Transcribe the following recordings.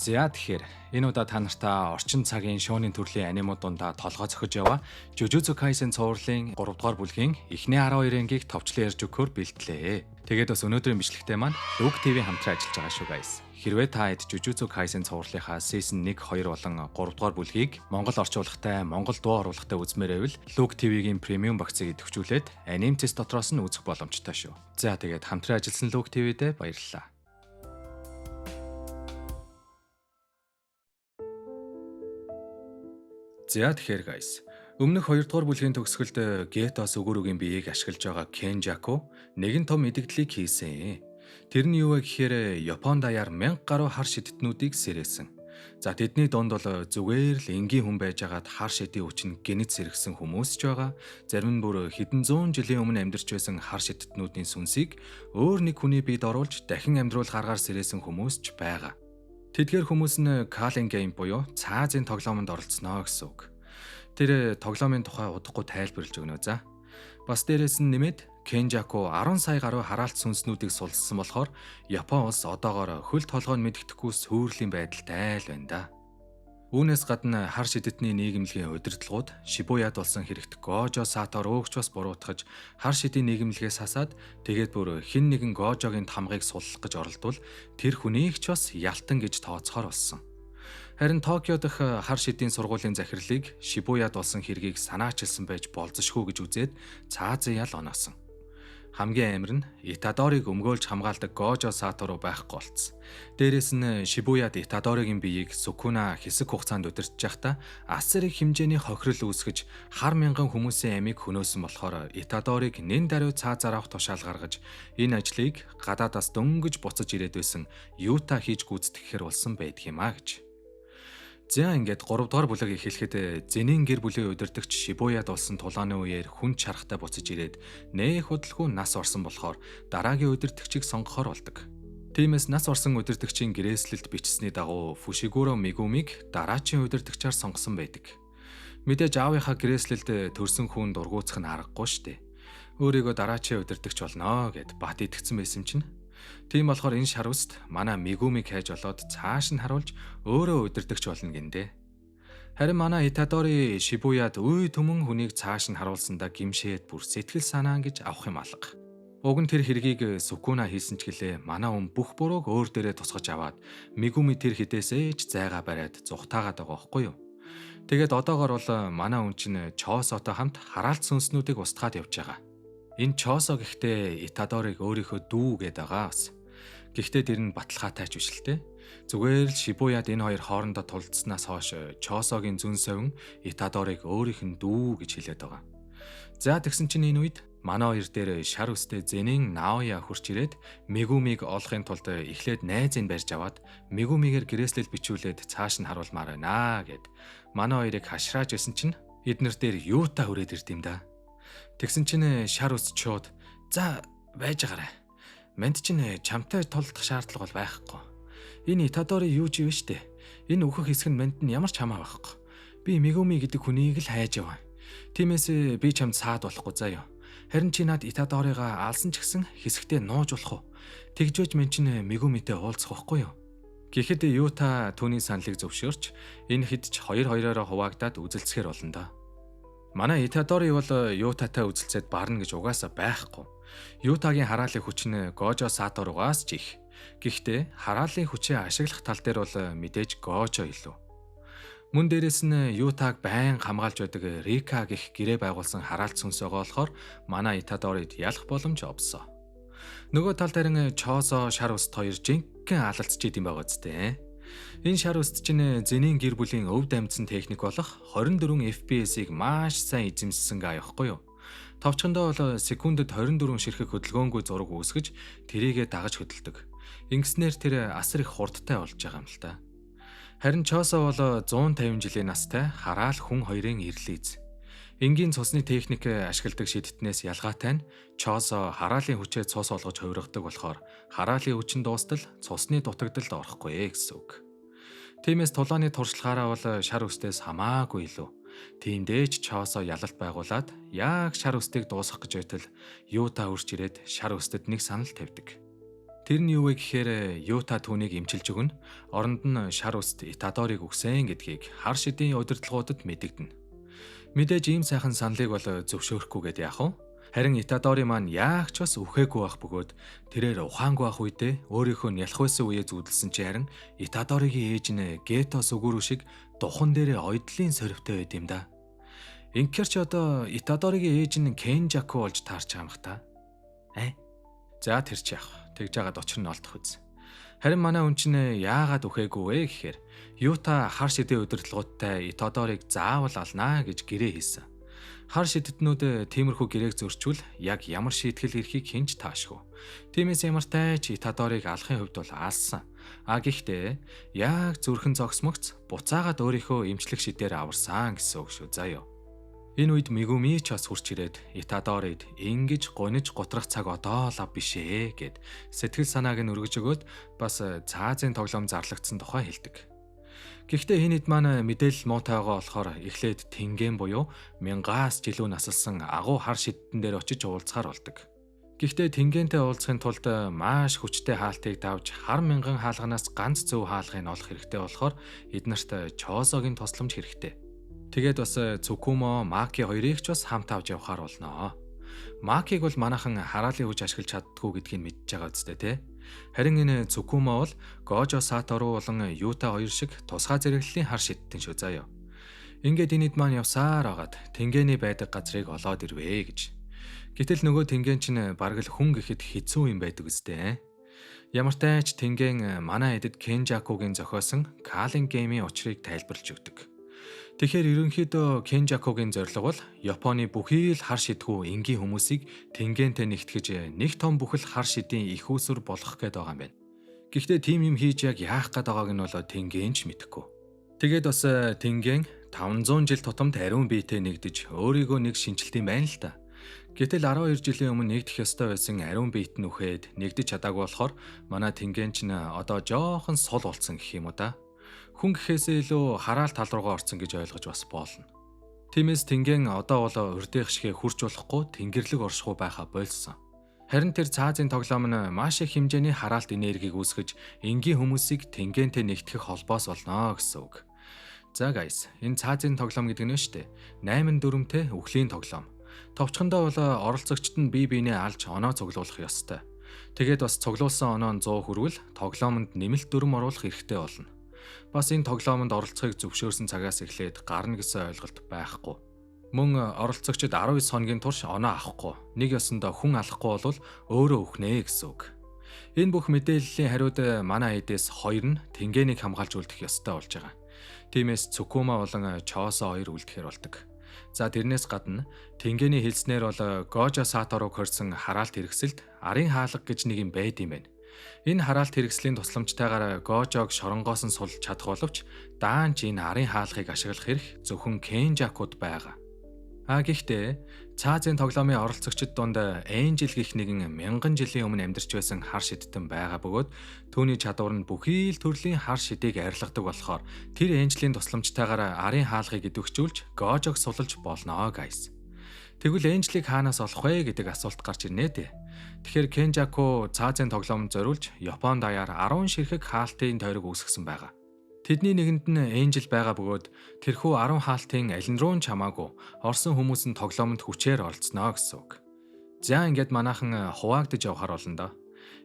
За тэгэхээр энэ удаа та нартай орчин цагийн шоуны төрлийн анимууд дундаа толгой зохиж яваа Jujutsu Kaisen цувралын 3 дугаар бүлгийн эхний 12 ангийг товчлон ярьж өгөхөөр бэлтлээ. Тэгээд бас өнөөдрийн бичлэгтэй маань Look TV хамтран ажиллаж байгаа шүү guys. Хэрвээ та хэд Jujutsu Kaisen цувралынхаа season 1, 2 болон 3 дугаар бүлгийг монгол орчуулгатай, монгол дуу оруулахтай үзмээр байвал Look TV-гийн премиум багцыг идэвхжүүлээд анime тест дотроос нь үзэх боломжтой шүү. За тэгээд хамтран ажилласан Look TV-д баярлалаа. За тэгэхээр guys, өмнөх 2 дугаар бүлгийн төгсгөлд Geto Suguru-гийн биеийг ашиглаж байгаа Kenjaku нэгэн том идэгдлийг хийсэн. Тэр нь юу вэ гэхээр Япон даяар 1000 гаруй хар шидэднүүдийг сэрээсэн. За тэдний донд бол зүгээр л энгийн хүн байж байгаад хар шидийн хүчин гинэд сэргсэн хүмүүс ч байгаа. Зарим нь бүр хэдэн зуун жилийн өмнө амьдарч байсан хар шидэднүүдийн сүнсийг өөр нэг хүний биед оруулж дахин амьдруул гаргаар сэрээсэн хүмүүс ч байгаа. Тэдгээр хүмүүс нь Calling Game буюу цаазын тоглоомонд оролцсноо гэсэн үг. Тэр тоглоомын тухай удахгүй тайлбарлаж өгнө за. Бас дээрэс нь нэмээд Kenjaku 10 сая гаруй хараалт сүнснүүдийг сулсан болохоор Япон улс одоогоор хөл толгойн мэддэхгүй сүүрлийн байдалтай л байна да. Үүнээс гадна хар шидэдний нийгэмлэгийн удирдлагууд Шибуяд болсон хэрэгт Гожо Сатор өөгч бас буруутгаж хар шидийн нийгэмлэгээс хасаад тэгээд бүр хин нэгэн Гожогийн тамгыг суллах гэж оролдвол тэр хүнийг ч бас ялтан гэж тооцохоор болсон. Харин Токио дахь хар шидийн сургуулийн захирлыг Шибуяд болсон хэргийг санаачилсан байж болзошгүй гэж үзээд цаазын ял оноосон. Хамгийн амар нь Итадорыг өмгөөлж хамгаалдаг Гожо Сатору байхгүй болцсон. Дээрээс нь Шибуяд Итадоригийн биеийг Сукуна хэсэг хугацаанд удирдах байхдаа асар их хэмжээний хохирол үүсгэж хар мянган хүмүүсийн амийг хөнөөсөн болохоор Итадорыг нэн даруй цаазаар авах тушаал гаргаж энэ ажлыг гадаадаас дөнгөж буцаж ирээд байсан Юта хийж гүйцэтгэхээр болсон байдаг юм а гэж. За ингээд 3 дугаар бүлэг эхлэхэд Зенийн гэр бүлийн удирдагч Шибуяд болсон тулааны үеэр хүн чарахтай буцаж ирээд нэх хөдөлгөөн нас орсон болохоор дараагийн удирдагчийг сонгохоор болдог. Тиймээс нас орсон удирдагчийн гэрээслэлд бичсэний дагуу Фушигуро Мигумиг дараачийн удирдагчаар сонгосон байдаг. Мэдээж аавынхаа гэрээслэлд төрсэн хүн дургуутсах нь аргагүй штэ. Өөрийгөө дараачийн удирдагч болно гэд бат итгэсэн байсан чинь. Тийм болохоор энэ шар үст манай Мигумиг хайж олоод цааш нь харуулж өөрөө удирдагч болно гиндэ. Харин манай Итадори Шибуяд үе төмөн хүнийг цааш нь харуулсандаа гимшээд бүр сэтгэл санаан гэж авах юм алга. Уг нь тэр хэргийг Сукуна хийсэн ч гэлээ манай хүн бүх бурууг өөр дээрээ тусгаж аваад Мигуми тэр хідээсээ ч зайгаа бариад зүхтаагаад байгаа байхгүй юу. Тэгээд одоогор бол манай хүн чинь Чоосотой хамт хараалт сүнснүүдийг устгаад явж байгаа. Энэ Чоосо гэхдээ Итадорыг өөрийнхөө дүү гэдэг байгаа бас. Гэхдээ тэр нь баталгаатай ч биш л те. Зүгээр л Шибуяд энэ хоёр хоорондоо тулдсанаас хойш Чоосогийн зүн совин Итадорыг өөрийнх нь дүү гэж хэлээд байгаа. За тэгсэн чинь энэ үед манай хоёр дээр шар үстэй Зенийн Наоя хурч ирээд Мигумиг олохын тулд эхлээд найзыг барьж аваад Мигумигээр гэрээслэл бичүүлээд цааш нь харуулмаар байна гэд манай хоёрыг хашрааж исэн чинь эднэр дээр юутай хүрээд ирд юм да. Тэгсэн чинь шар үс чууд за байж байгаарай. Манд чинь чамтай толдох шаардлага бол байхгүй. Энэ Итадори юу ч юм штэ. Энэ өөхөх хэсэг нь манд нь ямар ч хамаа байхгүй. Би Мигуми гэдэг хүнийг л хайж яваа. Тиймээс би чамд саад болохгүй заяа. Харин чи над Итадоригаа алсан ч гэсэн хэсэгтээ нууж болох уу? Тэгжөөж мен чинь Мигумитэй уулзах байхгүй юу? Гэхдээ Юта түүний саналыг зөвшөөрч энэ хэд ч хоёроо хуваагдаад үзэлцэхээр болно да. Манай Итадори бол Ютатай үзэлцээд барна гэж угаасаа байхгүй. Ютагийн хараалын хүч нь Гожо Саторугаас ч их. Гэхдээ хараалын хүчээ ашиглах тал дээр бол мэдээж Гожо илүү. Мөн дээрэс нь Ютаг байн хамгаалж байдаг Рика гэх гэрээ байгуулсан хараалт сүнс байгаа болохоор манай Итадорид ялах боломж олсон. Нөгөө талд харин Чоосо шар үст хоёр жинхэнэ алалцж идэм байгаа зү. Энэ шар үст чинь Зенийн гэр бүлийн өвд амьдсан техник болох 24 FPS-ийг маш сайн эзэмссэн гээ явахгүй юу. Товчхондоо бол секундэд 24 ширхэг хөдөлгөөнгүй зураг үүсгэж тэрийгэ дагаж хөдөлдөг. Ингэснээр тэр асар их хурдтай болж байгаа юм л та. Харин Чоосо бол 150 жилийн настай хараал хүн хоёрын ирлийз. Энгийн цусны техник ашигладаг шидтнээс ялгаатай нь Чоосо хараалын хүчээ цус олгож хувиргадаг болохоор хараалын хүчин дуустал цусны дутагдалд орохгүй гэсэн үг. Тиймээс тулааны туршлагаараа бол шар үстээс хамаагүй илүү. Тиймдээ ч Чоосо ялалт байгуулад яг шар үстийг дуусгах гэж байтал Юта хурж ирээд шар үстэд нэг санал тавьдаг. Тэр нь юу вэ гэхээр Юта түүнийг эмчилж өгнө. Оронд нь шар үст Итадорыг өгсөн гэдгийг хар шидийн удирдлагуудад мэдэгдэнэ. Мэдээж ийм сайхан саналыг бол зөвшөөрөхгүйгээд яах вэ? Харин Итадори маань яах ч бас үхээгүй байх бөгөөд тэрээр ухаангүй байх үедээ өөрийнхөө нялх байсан үеэ зүүдэлсэн чи харин Итадоригийн ээж нь Гето Сүгүрү шиг духан дээрээ ойдлын сорвтой байд юм да. Инхээр ч одоо Итадоригийн ээж нь Кенжаку болж таарч байгаа юм та. За тэр чи яах. Тэгж жагаад очир нь олдох үз. Харин манай хүн чинь яагаад үхээгүй вэ гэхээр Юта хар шидийн удирдлагуудтай Итадорыг заавал алнаа гэж гэрээ хийсэн. Хар шидэднүүд тиймэрхүү гэрээг зөрчвөл яг ямар шийтгэл эрхийг хинж таашгүй. Тиймээс ямартай ч Итадорыг алахын хувьд бол алсан. Гэхдээ яг зүрхэн зогсмогц буцаагаад өөрийнхөө эмчлэх шидээр аварсан гэсэн үг шүү заяа. Энэ үед Мегуми ч бас хурч ирээд Итадорид ингэж гониж гутрах цаг одоо л ав бишээ гэд сэтгэл санааг нь өргөж өгөөд бас цаазын тоглоом зарлагдсан тухай хэлдэг. Гэхдээ энэ хэд маань мэдээлэл муутайгаа болохоор эхлээд Тинген буюу 1000-аас жилүү насалсан агуу хар шидтэн дээр очиж уулзахаар болдог. Гэхдээ Тингентэй уулзахын тулд маш хүчтэй хаалтыг давж хар мянган хаалганаас ганц зөв хаалгыг олох хэрэгтэй болохоор эднэрт Чозогийн тусламж хэрэгтэй. Тэгээд бас Цукумо, Маки хоёрыг ч бас хамт авч явахаар болно. Макиг бол манайхан хараалын хүч ашиглаж чаддгүй гэдгийг мэдж байгаа үстэй те. Харин энэ Цукумо бол Гожо Сатору болон Юта хоёр шиг тусгай зэрэглэлийн хар шидтэн шүү заяа. Ингээд энэ хэд маань явсаар агаад Тингений байдаг газрыг олоод ирвэ гэж. Гэтэл нөгөө Тинген чинь бараг л хүн гэхэд хэцүү юм байдаг үстэй. Ямартай ч Тинген манай эдэд Кенжакугийн зохиосон Калин геймийн учрыг тайлбарлаж өгдөг. Тэгэхээр ерөнхийдөө Кенжакугийн зорилго бол Японы бүхий л хар шидгүү энгийн хүмүүсийг Тингентэй нэгтгэж нэг том бүхэл хар шидийн их усүр болгох гээд байгаа юм байна. Гэхдээ тийм юм хийж яг яах гээд байгааг нь бол Тинген ч мэдэхгүй. Тэгээд бас Тинген 500 жил тутамд ариун биетэй нэгдэж өөрийгөө нэг шинжилт юм байна л та. Гэтэл 12 жилийн өмнө нэгдэх ёстой байсан ариун биет нь үхээд нэгдэж чадаагүй болохоор манай Тинген ч одоо жоохон сул болсон гэх юм уу да. Хүн гэхээсээ илүү хараал тал руугаа орсон гэж ойлгож бас болно. Тиймээс Тинген одоо бол урдынх шигээ хурж болохгүй тэнгэрлэг оршихуй байха болсон. Харин тэр цаазын тоглоом нь маш их хэмжээний хараалт энергийг үүсгэж энгийн хүмүүсийг Тингентэй нэгтгэх холбоос болно гэсэн үг. За guys, энэ цаазын тоглоом гэдэг нь шүү дээ. 8 дүрмтэй үхлийн тоглоом. Товчхондоо бол оролцогчд нь бие биенээ алж оноо цуглуулах ёстой. Тэгээд бас цуглуулсан оноо нь 100 хүрвэл тоглоомонд нэмэлт дүрм оруулах хэрэгтэй болно. Бас энэ тоглоомонд оролцохыг зөвшөөрсөн цагаас эхлээд гарна гэсэн ойлголт байхгүй. Мөн оролцогчид 19 хоногийн турш оноо авахгүй, нэг ёсондоо хүн алахгүй бол өөрөө үхнэ гэсэн үг. Энэ бүх мэдээллийн хариуд манай эдээс хоёр нь Тингенийг хамгаалж үлдэх ёстой болж байгаа. Тиймээс Цукума болон Чосо хоёр үлдэхэр болдог. За тэрнээс гадна Тингений хэлснээр бол Гожо Саторуг хорьсон хараалт хэрэгсэлд арын хаалга гэж нэг юм байд юм байна. Энэ хараалт хэрэгслийн тусламжтайгаар Гожог шоронгоос нь сулж чадах боловч даанч энэ арын хаалгыг ашиглах эрх зөвхөн Кенжакуд байгаа. Гэхдээ цаазын тоглоомын оролцогчид дунд Энжел гэх нэгэн 1000 жилийн өмнө амьдарч байсан хар шидтэн байгаа бөгөөд түүний чадвар нь бүхий л төрлийн хар шидийг арилгадаг болохоор тэр Энжелийн тусламжтайгаар арын хаалгыг идэвхжүүлж Гожог сулж болно guys. Тэгвэл Энжелийг хаанаас олох вэ гэдэг асуулт гарч ирнэ дээ. Тэгэхээр Кенжаку цаазын тоглоомд зориулж Япон даяар 10 ширхэг хаалтын тойрог үүсгэсэн байгаа. Тэдний нэгэнд нь Энжел байгаа бөгөөд тэрхүү 10 хаалтын аль нь руу ч хамаагүй орсон хүмүүс нь тоглоомд хүчээр оролцсноо гэсэн үг. За ингээд манайхан хуваагдж явахаар болно доо.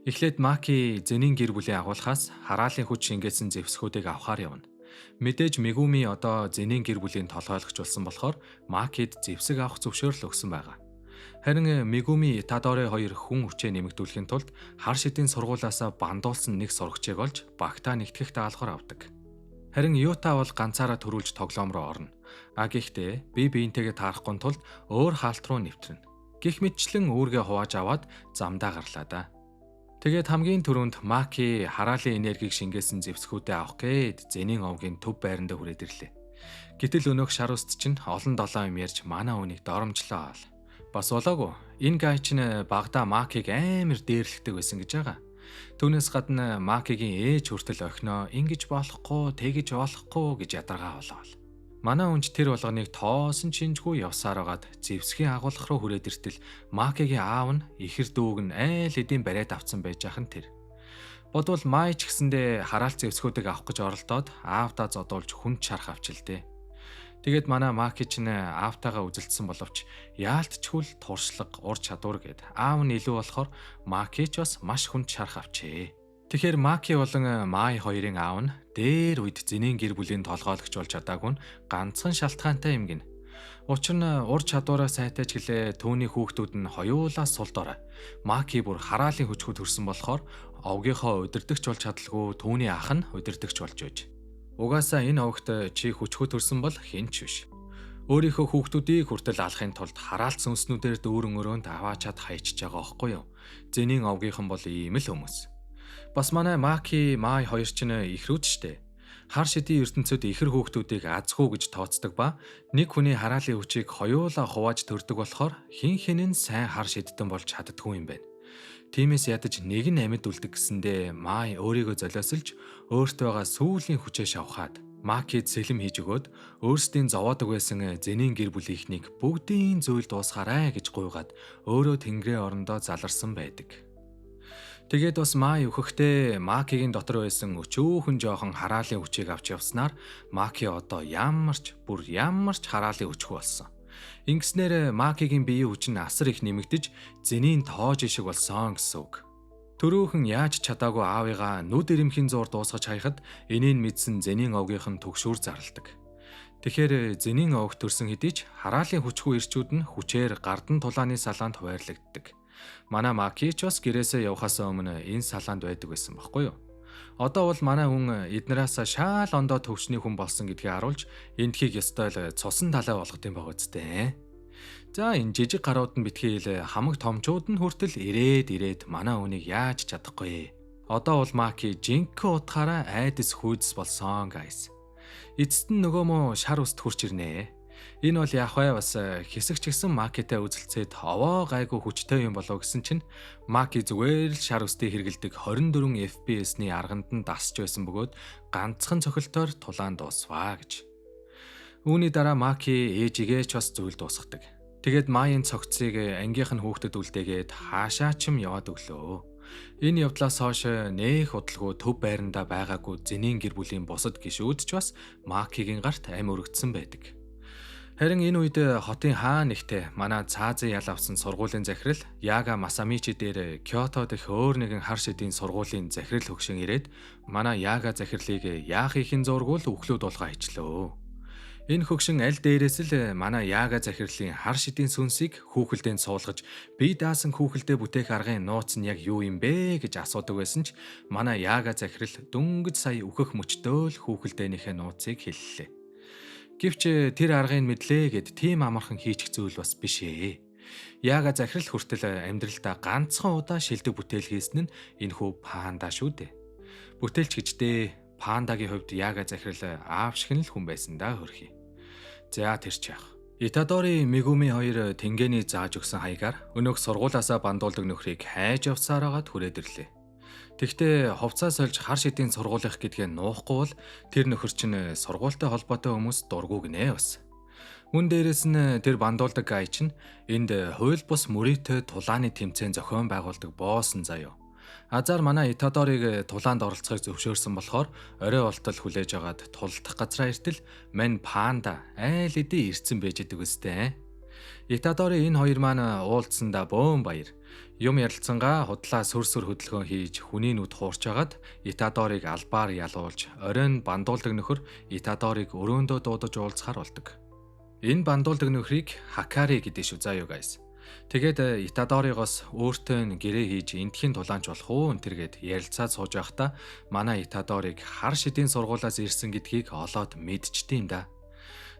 Эхлээд Маки зэнийн гэр бүлийн агуулгаас хараалын хүч шингээсэн зэвсгүүдийг авахаар явна. Мэдээж Мегуми одоо зэнийн гэр бүлийн толгойлогч болсон болохоор Макид зэвсэг авах зөвшөөрөл өгсөн байгаа. Харин Мегуми Итадори хоёр хүн хүчээ нэмэгдүүлэхийн тулд хар шидийн сургуулиасаа бандуулсан нэг сурагчийг олж багтаа нэгтгэх даалгавар авдаг. Харин Юта бол ганцаараа төрүүлж тоглоом руу орно. Гэхдээ бие биентэйгээ таарахгүй тулд өөр хаалт руу нэвтрэнэ. Гэх мэтчлэн үүргээ хувааж аваад замдаа гарлаа да. Тэгээд хамгийн түрүүнд Маки хараалын энергийг шингээсэн зэвсгүүдээ авах гээд зэнийн овгийн төв байранда хүрээд ирлээ. Гэтэл өнөөх шар үст чинь олон долоо юм ярьж манай үнийг доромжлоо. Бас болоогүй. Энэ гай чинь багада Макиг амар дээрлэгдэг байсан гэж байгаа. Түүнээс гадна Макигийн ээж хүртэл охиноо ингэж болохгүй, тэгэж болохгүй гэж ядаргаа болоо. Манай хүнч тэр болгоныг тоосон чинжгүй явсаар агаад зэвсгийн агуулгах руу хүрээд иртэл Макигийн аав нь ихэр дүүг нь айл эдийн бариад авцсан байж ахын тэр. Бодвол Май ч гэсэндээ хараалцсан өсгөөдөг авах гэж оролдоод аавдаа зодуулж хүнд шарах авчилдээ. Тэгээд манай Маки ч нэ аавтайгаа үзэлдсэн боловч яалтчгүй туршлага, ур чадвар гэд аав нь илүү болохоор Маки ч бас маш хүнд шарах авчээ. Тэгэхээр Маки болон Май хоёрын аав нь дээр үед зэнийн гэр бүлийн толгойлогч болж чадаагүй нь ганцхан шалтгаантай юм гин. Учир нь ур чадвараа сайтай ч гэлээ түүний хүүхдүүд нь хоёулаа сул дорой. Маки бүр хараалын хүчгүй төрсөн болохоор овгийнхоо удирдахч болж чадалгүй түүний ах нь удирдахч болж үйж. Угаасаа энэ овогт чи хүчгүй төрсөн бол хэн ч биш. Өөрийнхөө хүүхдүүдийг хүртэл алахын тулд хараалт сүнснүүдээр дүүрэн өрөөнд аваачаад хайчиж байгаа байхгүй юу? Зэнийн овгийнхан бол ийм л хүмүүс. Бас манай Маки, Май хоёр ч ихрүүд штэ. Хар шидийн ертөнцид ихэр хүүхдүүдийг азгүй гэж тооцдог ба нэг хүний хараалын хүчийг хоёулаа хувааж төрдөг болохоор хин хинэн сайн хар шидтэн болж чаддгүй юм байна. Тиймээс ядаж нэг нь амьд үлдэг гэсэндээ Май өөрийгөө золиослж өөртөөгаа сүүлийн хүчээ шавхаад Макид сэлэм хийж өгөөд өөрсдийн зовоодог байсан зэнийн гэр бүлийнхнийг бүгдийн зүйл дуусгаарай гэж гуйгаад өөрөө тэнгэрийн орондоо заларсан байдаг. Тэгээд бас Май өөхөхдөө Макигийн дотор байсан өчөөхөн жоохон хараалын хүчийг авч явснаар Маки одоо ямар ч хараалын хүчгүй болсон. Ингэснээр Макигийн биеийн хүч нь асар их нэмэгдэж зэнийн тоож шиг болсон гэсэн үг. Төрөөхөн яаж чадаагүй аавыгаа нүд ирэмхийн зуур дуусгаж хайхад энийг мэдсэн зэнийн овгийнх нь түгшүүр зарладаг. Тэгэхээр зэнийн овг төрсөн хэдий ч хараалын хүчгүй ирчүүд нь хүчээр гардан тулааны салаанд хуваарлагддаг. Манай Маки ч бас гэрээсээ явхаас өмнө энэ салаанд байдаг байсан байхгүй юу? Одоо бол манай хүн эднээс шаал ондоо төвчний хүн болсон гэдгийг харуулж эндхийг ёстой л цусан талаа болгох юм байгаа үстэй. За энэ жижиг гарууд нь битгийл хамаг томчууд нь хүртэл ирээд манай хүнийг яаж чадахгүй. Одоо бол Маки жинхэнэ утгаараа айдас хүйдэс болсон guys. Эцэст нь нөгөө мó шар үст хурч ирнэ. Энэ бол яах вэ бас хэсэгч гисэн Макитай үзэлцээд овоо гайгүй хүчтэй юм болов гэсэн чинь Маки зүгээр л шар үстийг хэргэлдэг 24 FPS-ний арганд нь дасч байсан бөгөөд ганцхан цохилтоор тулаан дуусваа гэж. Үүний дараа Маки ээжигээ ч бас зүйл дуусгадаг. Тэгээд Майын цогцыг ангийнх нь хүүхдэд үлдээгээд хаашаа ч юм яваад өглөө. Энэ явдлаас хойш нээх удалгүй төв байрандаа байгаагүй зэнийн гэр бүлийн бусад гишүүд ч бас Макигийн гарт ам өргөцсөн байдаг. Харин энэ үед хотын хаа нэгтээ манай цаазын ял авсан сургуулийн захирал Яга Масамичи дээр Кёто дэх өөр нэгэн хар шидийн сургуулийн захирал хөгшин ирээд манай Яга захирлыг яах ихэн зургуул өглөө дуулгаа хийчлөө. Энэ хөгшин аль дээрээс л манай Яга захирлын хар шидийн сүнсийг хүүхэлдэнд суулгаж бие даасан хүүхэлдээ бүтээх аргын нууц нь яг юу юм бэ гэж асуудаг байсан ч манай Яга захирал дөнгөж сая үхэх мөчтөө л хүүхэлдээнийхээ нууцыг хэллээ. Гэвч тэр аргыг мэдлээ гэд тийм амархан хийчих зүйл бас биш ээ. Яга захирал хүртэл амьдралдаа ганцхан удаа шилдэг бүтээл хийсэн нь энэхүү панда шүү дээ. Бүтээлч гэждээ пандагийн хувьд Яга захирал аав шиг л хүн байсан даа хөрхий. За тэр ч яах. Итадори Мегуми хоёр тэнгээний зааж өгсөн хаягаар өнөөх сургуулаасаа бандуулдаг нөхрийг хайж явсаар агаад хүрээд ирлээ. Тэгтээ хувцас сольж хар шидийн сургуулийнх гэдгээ нуухгүй бол тэр нөхөр чинь сургуультай холбоотой хүмүүс дургуг нэ бас. Мөн дээрэс нь тэр бандуулдаг гай чинь энд хууль бус мөрөөтэй тулааны тэмцээн зохион байгуулдаг боосон заяо. Азар манай Итадорыг тулаанд оролцохыг зөвшөөрсөн болохоор орой болтол хүлээж агаад тулдах газраа иртэл мань панда айл эдий ирцэн байж идэг үстэй. Итадори энэ хоёр маань уулзсандаа бөөн баяр. Юм ярилцсангаа худлаа сүр хөдөлгөөн хийж хүний нүд хуурчагаад Итадорыг албаар ялуулж оройн бандуулдаг нөхөр Итадорыг өрөөндөө дуудаж уулзахаар болдог. Энэ бандуулдаг нөхрийг Хакари гэдэг шүү заа юу guys. Тэгээд Итадоригоос өөртөө гэрээ хийж эндхийн тулаанч болох уу энтергээд ярилцаад сууж байхдаа манай Итадорыг хар шидийн сургуулаас ирсэн гэдгийг олоод мэдчихдээ юм да.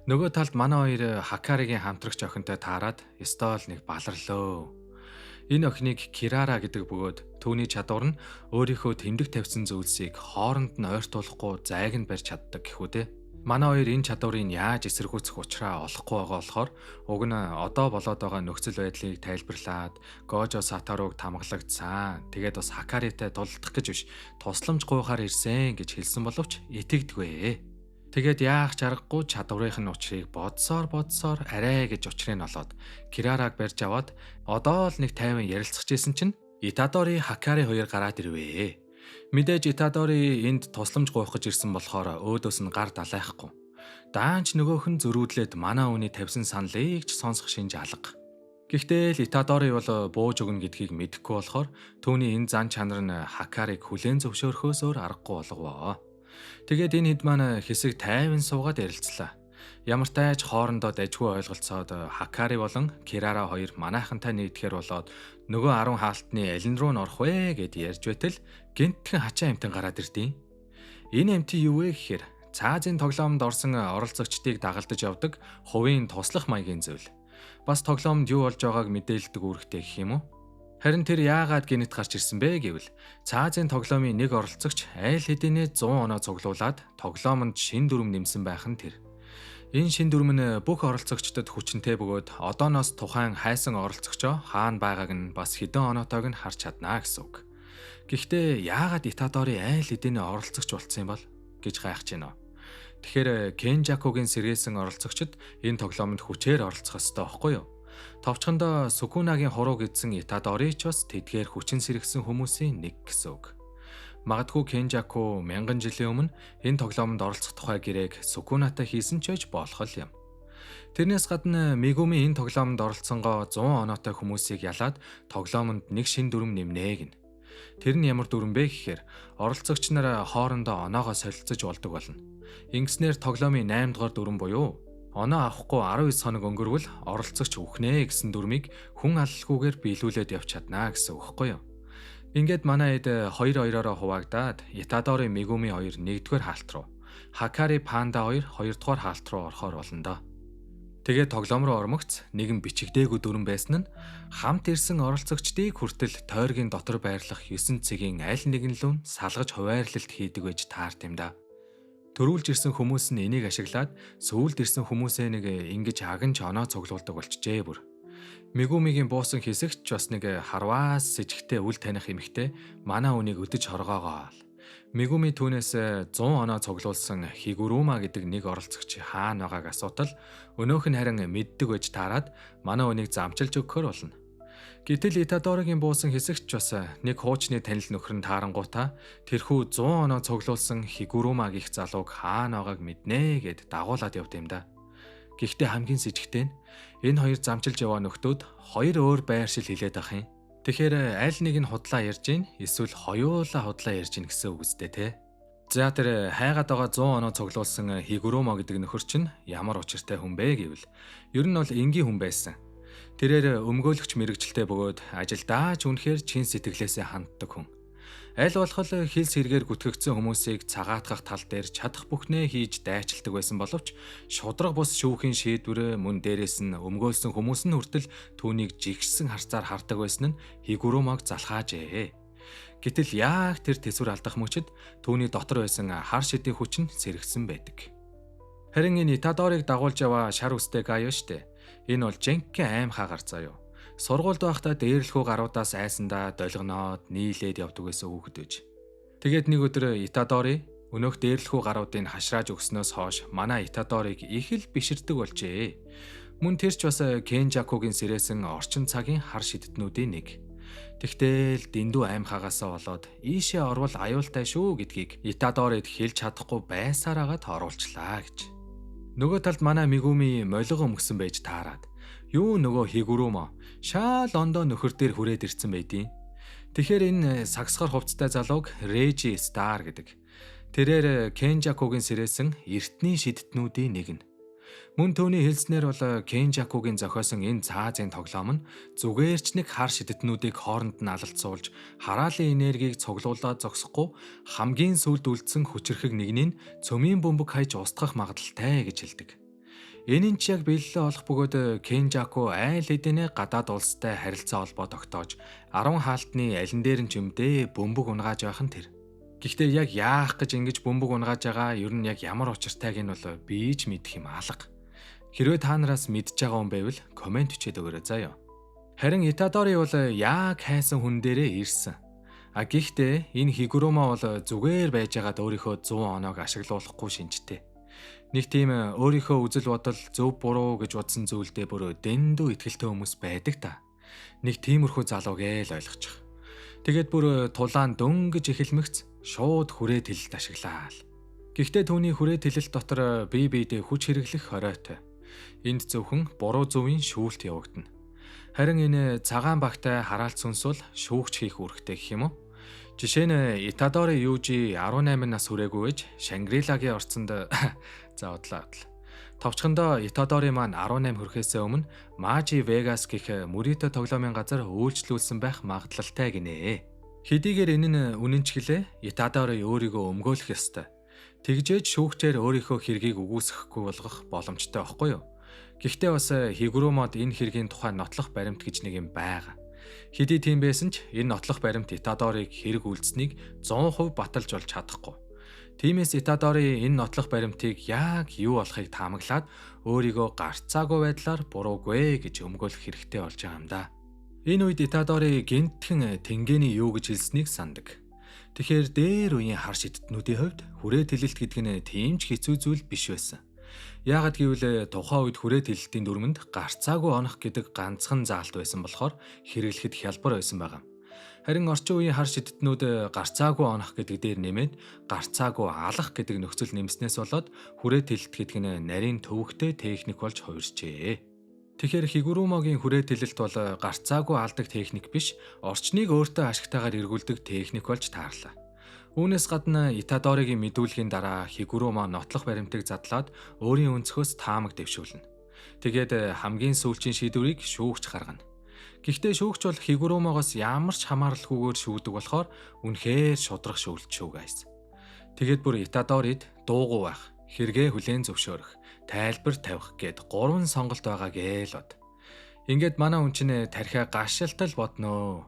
Нөгөө талд манай хоёр Хакаригийн хамтрагч охинтой таарад стол нэг баларлөө. Энэ охиныг Кирара гэдэг бөгөөд түүний чадвар нь өөрийнхөө тэмдэг тавьсан зүйлсийг хооронд нь ойртуулахгүй зайг нь барьж чаддаг гэхүү дээ. Манай хоёр энэ чадварыг яаж эсэргүүцэх учраа олохгүй байгаа болохоор уг нь одоо болоод байгаа нөхцөл байдлыг тайлбарлаад Гожо Сатаруг тамгалагдсан. Тэгээд бас Хакаритай тулдах гэж биш тусламж гуйхаар ирсэн гэж хэлсэн боловч итгэдэггүй. Тэгээд яах ч аргагүй чадварынх нь учрыг бодсоор арай гэж учрыг олоод Кирараг барьж аваад одоо л нэг тайван ярилцах гэсэн чинь Итадори Хакари хоёр гараад ирвэ. Мэдээж Итадори энд тусламж гуйх гэж ирсэн болохоор өөдөөс нь гар далайхгүй. Даанч нөгөөх нь зөрүүдлээд манай үний тавьсан саналыг ч сонсох шинж алга. Гэхдээ л Итадори бол бууж өгнө гэдгийг мэдэхгүй болохоор түүний энэ зан чанар нь Хакарыг хүлээн зөвшөөрөхөөс өөр аргагүй болговоо. Тэгээд энэ хэд маань хэсэг тайван суугаад ярилцлаа. Ямар тааж хоорондоо дажгүй ойлголцоод Хакари болон Кирара хоёр манайхантай нэгдэхэр болоод нөгөө 10 хаалтны алин руу н орох вэ гэд ярьж байтал гинтхэн хачаа амтан гараад ирдیں۔ Энэ амтын юу вэ гэхээр цаазын тоглоомд орсон оролцогчдыг дагалдаж явдаг хувийн туслах маягийн зүйл. Бас тоглоомд юу болж байгааг мэдээлдэг үүрэгтэй гэх юм уу? Харин тэр яагаад гинт гарч ирсэн бэ гэвэл цаазын тоглоомын нэг оролцогч айл хэдийнэ 100 оноо цуглуулад тоглоомонд шин дүрм нэмсэн байх нь тэр. Энэ шин дүрм нь бүх оролцогчдод хүчнтэй бөгөөд одооноос тухайн хайсан оролцогчоо хаана байгааг нь бас хэдэн оноотойг нь харж чаднаа гэсэн үг. Гэхдээ яагаад Итадори айл хэдийнэ оролцогч болцсон юм бол гэж гайхаж байна. Тэгэхээр Кенжакогийн сэргээсэн оролцогчид энэ тоглоомод хүчээр оролцох ёстой байхгүй юу? Товчхондоо Сукунагийн хуруу гэдсэн Итадори ч бас тэдгээр хүчин сэргсэн хүмүүсийн нэг гэсэн үг. Магадгүй Кенжако мянган жилийн өмнө энэ тоглоомод оролцох тухай гэрээг Сукунатай хийсэн ч байж болох юм. Тэрнээс гадна Мегуми энэ тоглоомод оролцсонгоо 100 оноотой хүмүүсийг ялаад тоглоомонд нэг шин дүрм нэмнэ гин. Тэр нь ямар дүрм бэ гэхээр оролцогч нар хоорондоо оноогоо солилцож болдог болно. Ингэснээр тоглоомын 8 дугаар дүрм буюу оноо авахгүй 19 хоног өнгөрвөл оролцогч үхнэ гэсэн дүрмийг хүн алалгүйгээр биелүүлээд явж чаднаа гэсэн үг хэвгүй юу? Ингээд манай хэд 2-2-ороо хуваагдаад Итадори Мегуми 2 1-р хаалт руу, Хакари Панда 2 2-р хаалт руу орохоор болно доо. Тэгээд тоглоом руу ормогц нэгэн бичигдээгүй дүрм байсан нь хамт ирсэн оролцогчдыг хүртэл тойргийн дотор байрлах 9 цэгийн аль нэгэн лүүн салгаж хуваарлалт хийдэг байж таарт юм да. Төрүүлж ирсэн хүмүүс нь энийг ашиглаад сүүлд ирсэн хүмүүсээ нэг ингэж агнж оноо цуглуулдаг болчихжээ бүр. Мегумигийн буусан хэсэгч бас нэг харваас сэжигтэй үл таних эмэгтэй манай үнийг өдөж хоргоогоол. Мегуми түүнээс 100 оноо цуглуулсан Хигурума гэдэг нэг оролцогч хаана байгааг асуутал өнөөх нь харин мэддэг байж таарад манай үнийг замчилж өгөхөр болно. Гэтэл Итадоригийн буусан хэсэгч бас нэг хуучны танил нөхөр нь таарангуудаа тэрхүү 100 оноо цуглуулсан Хигурума гих залууг хаана байгааг мэднэ гэд дагуулад явд юм да. Гэхдээ хамгийн сэжигтэй нь энэ хоёр замчилж яваа нөхдөөд хоёр өөр байршил хилээд ах юм. Тэгэхээр аль нэг нь худлаа ярьж гин эсвэл хоёулаа худлаа ярьж гин гэсэн үг үстэй те. За тэр хайгаад байгаа 100 оноо цуглуулсан Хигурума гэдэг нөхөр чинь ямар учиртай хүн бэ гэвэл ер нь бол энгийн хүн байсан. Тэрээр өмгөөлөгч мэрэгчлээ бөгөөд ажилдаа ч үнэхээр чин сэтгэлээсээ ханддаг хүн. Аль болох хилс хэрэгээр гүтгэгдсэн хүмүүсийг цагаатгах тал дээр чадах бүхнээ хийж дайчилдаг байсан боловч шудраг бус шүүхийн шийдвэр мөн дээрээс нь өмгөөлсөн хүмүүс нь хүртэл түүнийг жигшсэн харцаар хардаг байсан нь Хигурумаг залхаажээ. Гэтэл яг тэр тэсвэр алдах мөчид түүний дотор байсан хар шидийн хүч нь сэргсэн байдаг. Харин энэ Итадорыг дагуулж яваа шар үстэй Гайо штэ. Энэ бол жинхэнэ аим хагаар заяо. Сургуульд байхдаа дээрлэхүү гаруудаас айсандаа долгоноод нийлээд явдаг байсан хүүхэд үж. Тэгээд нэг өдөр Итадори өнөөх дээрлэхүү гаруудыг хашрааж өгснөөс хойш манай Итадорыг их л биширдэг болжээ. Мөн тэр ч бас Кенжакогийн сэрээсэн орчин цагийн хар шидтнүүдийн нэг. Тэгтэл дэндүү аймхагаасаа болоод ийшээ орвол аюултай шүү гэдгийг Итадорид хэлж чадахгүй байсараагаад оруулчлаа гэж. Нөгөө талд манай Мегуми молго өмгсөн байж таарад. Юу нөгөө Хигурума шаал ондоо нөхөр дээр хүрээд ирсэн байдیں۔ Тэгэхээр энэ сагсгаар хувцтай залууг Режи Стар гэдэг. Тэрээр Кенжакогийн сэрээсэн эртний шидтнүүдийн нэг нь. Мөн түүний хэлснээр бол Кенжакогийн зохиосон энэ цаазын тоглоом нь зүгээр ч нэг хар шидтнүүдийг хооронд нь алалцуулж хараалын энергийг цуглуулад зогсохгүй хамгийн сүлд үлдсэн хүчрхэг нэгнийг цөмийн бөмбөг хайж устгах магадлалтай гэж хэлдэг. Энэ нь ч яг биелэлээ олох бөгөөд Кенжако айл хэдийнэ гадаад улстай харилцаа холбоо тогтоож 10 хаалтны алин дээр нь чимдээ бөмбөг унгааж байх нь тэр. Гэхдээ яг яах гэж ингэж бөмбөг унгааж байгаа ер нь яг ямар учиртайг нь бол би ч мэдэх юм алга. Хэрвээ та нараас мэдж байгаа хүн байвал комент бичээд өгөөрэй заяа. Харин Итадори бол яг хайсан хүн дээрээ ирсэн. Гэхдээ энэ Хигурума бол зүгээр байжгаад өөрийнхөө 100 оноог ашиглуулахгүй шинжтэй. Нэг тийм өөрийнхөө үзэл бодол зөв буруу гэж бодсон зүйлдээ бүр дэндүү ихтгэлтэй хүмүүс байдаг та. Нэг тиймэрхүү залууг л ойлгочих. Тэгээд бүр тулаан дөнгөж эхэлмэгц шууд хүрээ тэлэлт ашиглаа л. Гэхдээ түүний хүрээ тэлэлт дотор бие биедээ хүч хэрэглэх хоройтой. Энд зөвхөн буруу зүвийн шүүлт явагдана. Харин энэ цагаан багтай хараалт сүнсвол шүүгч хийх үүрэгтэй гэх юм уу? Жишээ нь Итадори Южи 18 нас хүрээгүй гэж Шангрилагийн орцонд заодлаа. Товчхондоо Итадори маань 18 хүрэхээс өмнө Мажи Вегас гэх Мөритө тоглоомын газар үйлчлүүлсэн байх магадлалтай гинэ. Хэдийгээр энэ нь үнэн ч гэлээ Итадори өөрийгөө өмгөөлөх ёстой. Тэгжээж шүүгчээр өөрийнхөө хэргийг үгүйсэхгүй болгох боломжтой байхгүй юу? Гэхдээ бас Хигурумод энэ хэргийн тухай нотлох баримт гэж нэг юм байгаа. Хэдий тийм байсан ч энэ нотлох баримт Итадорыг хэрэг үйлдсэнийг 100% баталж болж чадахгүй. Тиймээс Итадори энэ нотлох баримтыг яг юу болохыг таамаглаад өөрийгөө гарцаагүй байдлаар буруугүй гэж өмгөөлөх хэрэгтэй болж байгаа юм да. Энэ үед Итадори гинтхэн Тэнгэний юу гэж хэлснийг сандаг. Тэгэхээр дээр үеийн хар шидэднүүдийн хувьд хүрээ тэлэлт гэдэг нь тийм ч хэцүү зүйл биш байсан. Яагад гэвэл тухайн үед хүрээ тэлэлтийн дүрмэнд гарцаагүй онох гэдэг ганцхан заалт байсан болохоор хэрэглэхэд хялбар байсан байгаа. Харин орчин үеийн хар шидэднүүд гарцаагүй онох гэдэг дээр нэмээд гарцаагүй алах гэдэг нөхцөл нэмснээс болоод хүрээ тэлэлт гэдэг нь нарийн төвөгтэй техник болж хувирчээ. Тэгэхээр Хигурумогийн хүрээ тэлэлт бол гарцаагүй алдаг техник биш, орчныг өөртөө ашигтайгаар эргүүлдэг техник болж таарлаа. Үүнээс гадна Итадоригийн мэдүүлгийн дараа Хигурумо нотлох баримтыг задлаад өөрийн өнцгөөс таамаг дэвшүүлнэ. Тэгээд хамгийн сүүлчийн шийдвэрийг шүүгч гаргана. Гэхдээ шүүгч бол Хигурумогоос ямар ч хамааралгүйгээр шүүдэг болохоор үнэхээр шудрах шүүлт шүү guys. Тэгээд бүр Итадорид дуугүй байх, хэрэгээ хүлээн зөвшөөрөх, тайлбар тавих гэд 3 сонголт байгаа гэлод. Ингээд манай хүн чинь тархиа гашилтал бодноо.